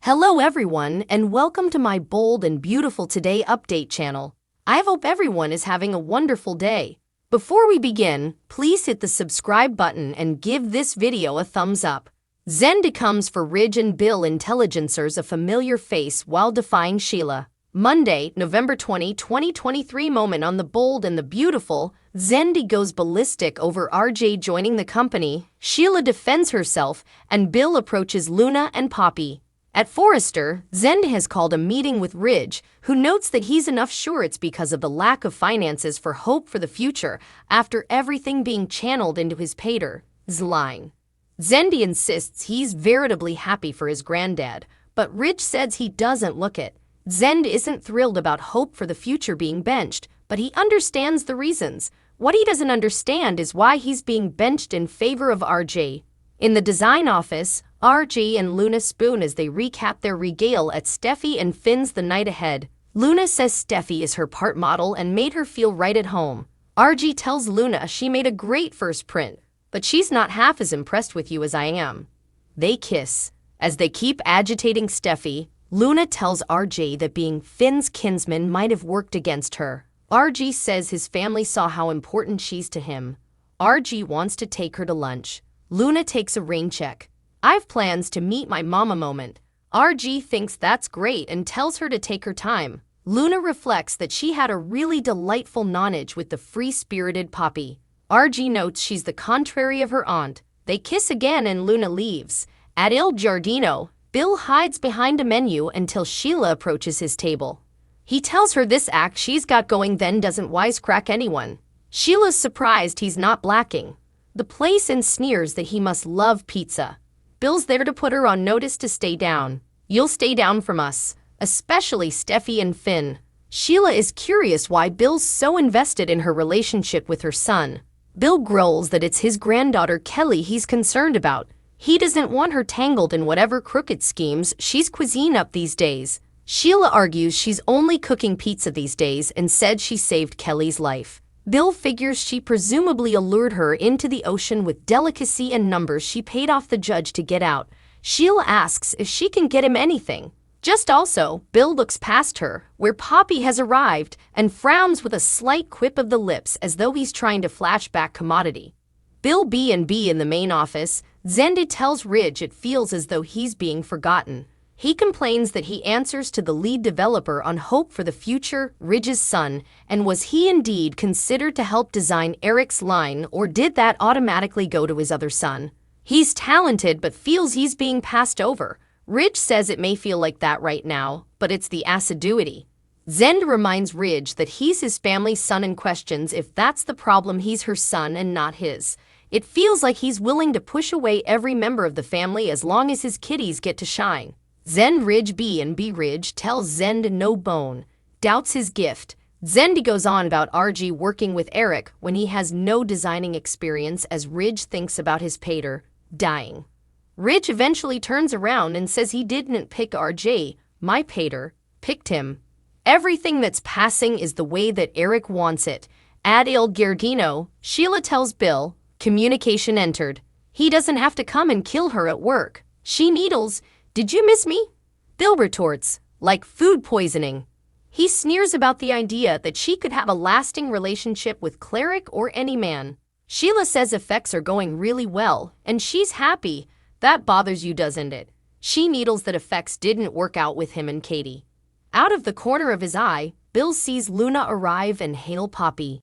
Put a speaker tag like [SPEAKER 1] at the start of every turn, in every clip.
[SPEAKER 1] Hello everyone, and welcome to my bold and beautiful Today Update channel. I hope everyone is having a wonderful day. Before we begin, please hit the subscribe button and give this video a thumbs up. Zende comes for Ridge and Bill Intelligencers a familiar face while defying Sheila. Monday, November 20, 2023 moment on The Bold and the Beautiful, Zende goes ballistic over RJ joining the company, Sheila defends herself, and Bill approaches Luna and Poppy. At Forrester, Zende has called a meeting with Ridge, who notes that he's enough sure it's because of the lack of finances for hope for the future after everything being channeled into his pater's line. Zende insists he's veritably happy for his granddad, but Ridge says he doesn't look it. Zende isn't thrilled about hope for the future being benched, but he understands the reasons. What he doesn't understand is why he's being benched in favor of RJ. In the design office, RJ and Luna spoon as they recap their regale at Steffi and Finn's the night ahead. Luna says Steffi is her part model and made her feel right at home. RJ tells Luna she made a great first print, but she's not half as impressed with you as I am. They kiss. As they keep agitating Steffi, Luna tells RJ that being Finn's kinsman might have worked against her. RJ says his family saw how important she's to him. RJ wants to take her to lunch. Luna takes a rain check. I've plans to meet my mama moment. RJ thinks that's great and tells her to take her time. Luna reflects that she had a really delightful nonage with the free-spirited Poppy. RJ notes she's the contrary of her aunt. They kiss again and Luna leaves. At Il Giardino, Bill hides behind a menu until Sheila approaches his table. He tells her this act she's got going then doesn't wisecrack anyone. Sheila's surprised he's not blacking the place and sneers that he must love pizza. Bill's there to put her on notice to stay down. You'll stay down from us, especially Steffi and Finn. Sheila is curious why Bill's so invested in her relationship with her son. Bill growls that it's his granddaughter Kelly he's concerned about. He doesn't want her tangled in whatever crooked schemes she's cuisine up these days. Sheila argues she's only cooking pizza these days and said she saved Kelly's life. Bill figures she presumably allured her into the ocean with delicacy and numbers she paid off the judge to get out. Sheila asks if she can get him anything. Just also, Bill looks past her, where Poppy has arrived, and frowns with a slight quip of the lips as though he's trying to flash back commodity. Bill B&B in the main office, Zende tells Ridge it feels as though he's being forgotten. He complains that he answers to the lead developer on hope for the future, Ridge's son, and was he indeed considered to help design Eric's line, or did that automatically go to his other son? He's talented but feels he's being passed over. Ridge says it may feel like that right now, but it's the assiduity. Zende reminds Ridge that he's his family's son and questions if that's the problem he's her son and not his. It feels like he's willing to push away every member of the family as long as his kiddies get to shine. Zende Ridge B&B Ridge tells Zende no bone, doubts his gift. Zende goes on about RJ working with Eric when he has no designing experience as Ridge thinks about his pater dying. Ridge eventually turns around and says he didn't pick RJ, my pater picked him. Everything that's passing is the way that Eric wants it. At Il Giardino, Sheila tells Bill, communication entered. He doesn't have to come and kill her at work. She needles. Did you miss me? Bill retorts, like food poisoning. He sneers about the idea that she could have a lasting relationship with Cleric or any man. Sheila says effects are going really well, and she's happy. That bothers you, doesn't it? She needles that effects didn't work out with him and Katie. Out of the corner of his eye, Bill sees Luna arrive and hail Poppy.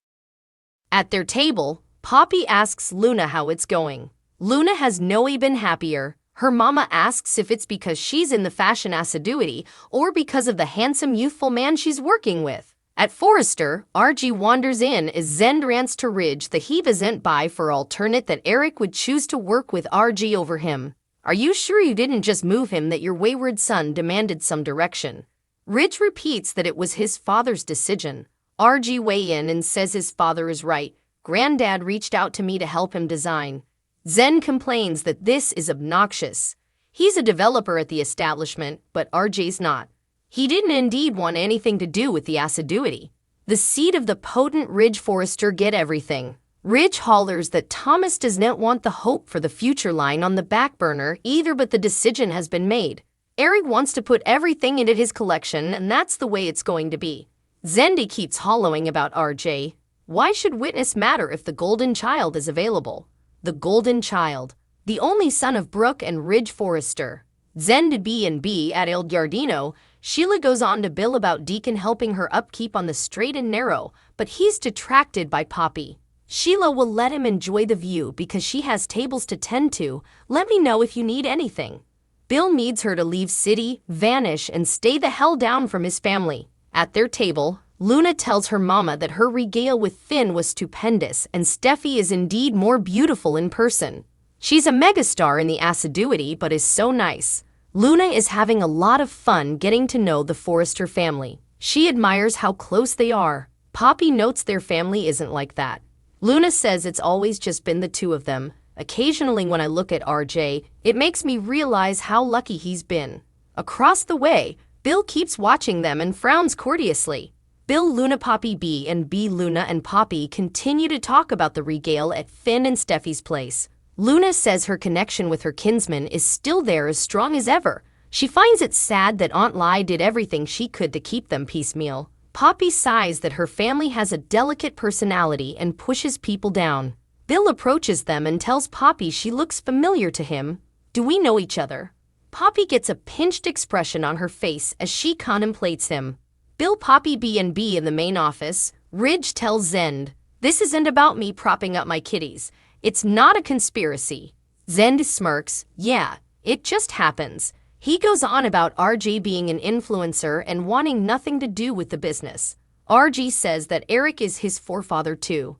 [SPEAKER 1] At their table, Poppy asks Luna how it's going. Luna has no been happier. Her mama asks if it's because she's in the fashion assiduity or because of the handsome youthful man she's working with. At Forrester, RJ wanders in as Zende rants to Ridge that he doesn't buy for alternate that Eric would choose to work with RJ over him. Are you sure you didn't just move him that your wayward son demanded some direction? Ridge repeats that it was his father's decision. RJ weighs in and says his father is right. Granddad reached out to me to help him design. Zende complains that this is obnoxious. He's a developer at the establishment, but RJ's not. He didn't indeed want anything to do with the assiduity. The seed of the potent Ridge Forrester get everything. Ridge hollers that Thomas does not want the hope for the future line on the back burner either, but the decision has been made. Eric wants to put everything into his collection, and that's the way it's going to be. Zende keeps hollowing about RJ. Why should witness matter if the golden child is available? The golden child, the only son of Brooke and Ridge Forrester. Zende B&B at Il Giardino. Sheila goes on to bill about Deacon helping her upkeep on the straight and narrow, but he's detracted by Poppy. Sheila will let him enjoy the view because she has tables to tend to. Let me know if you need anything. Bill needs her to leave city, vanish, and stay the hell down from his family. At their table, Luna tells her mama that her regale with Finn was stupendous and Steffi is indeed more beautiful in person. She's a megastar in the assiduity but is so nice. Luna is having a lot of fun getting to know the Forrester family. She admires how close they are. Poppy notes their family isn't like that. Luna says it's always just been the two of them. Occasionally when I look at RJ, it makes me realize how lucky he's been. Across the way, Bill keeps watching them and frowns courteously. Bill, Luna, Poppy B and B. Luna and Poppy continue to talk about the regale at Finn and Steffi's place. Luna says her connection with her kinsman is still there as strong as ever. She finds it sad that Aunt Lai did everything she could to keep them piecemeal. Poppy sighs that her family has a delicate personality and pushes people down. Bill approaches them and tells Poppy she looks familiar to him. Do we know each other? Poppy gets a pinched expression on her face as she contemplates him. Bill, Poppy B&B in the main office. Ridge tells Zende, this isn't about me propping up my kitties. It's not a conspiracy. Zende smirks, yeah, it just happens. He goes on about RJ being an influencer and wanting nothing to do with the business. RJ says that Eric is his forefather too.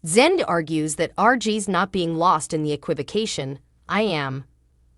[SPEAKER 1] Zende argues that RJ's not being lost in the equivocation. I am.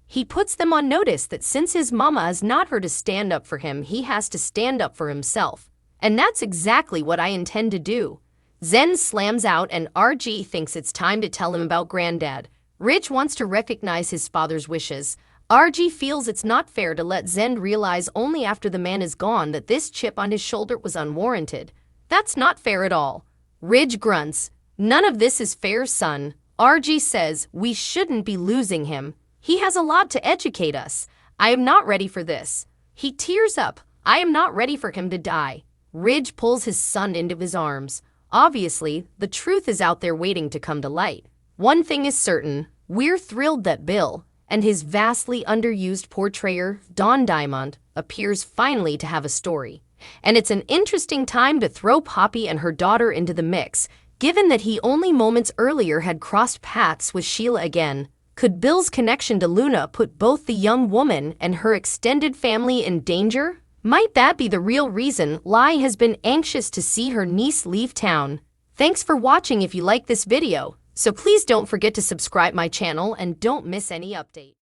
[SPEAKER 1] He puts them on notice that since his mama is not her to stand up for him, he has to stand up for himself. And that's exactly what I intend to do. Zende slams out and RJ thinks it's time to tell him about Granddad. Ridge wants to recognize his father's wishes. RJ feels it's not fair to let Zende realize only after the man is gone that this chip on his shoulder was unwarranted. That's not fair at all. Ridge grunts, none of this is fair, son. RJ says we shouldn't be losing him. He has a lot to educate us. I am not ready for this. He tears up. I am not ready for him to die. Ridge pulls his son into his arms. Obviously, the truth is out there waiting to come to light. One thing is certain, we're thrilled that Bill and his vastly underused portrayer, Don Diamond, appears finally to have a story. And it's an interesting time to throw Poppy and her daughter into the mix, given that he only moments earlier had crossed paths with Sheila again. Could Bill's connection to Luna put both the young woman and her extended family in danger? Might that be the real reason Lai has been anxious to see her niece leave town? Thanks for watching if you like this video, so please don't forget to subscribe my channel and don't miss any update.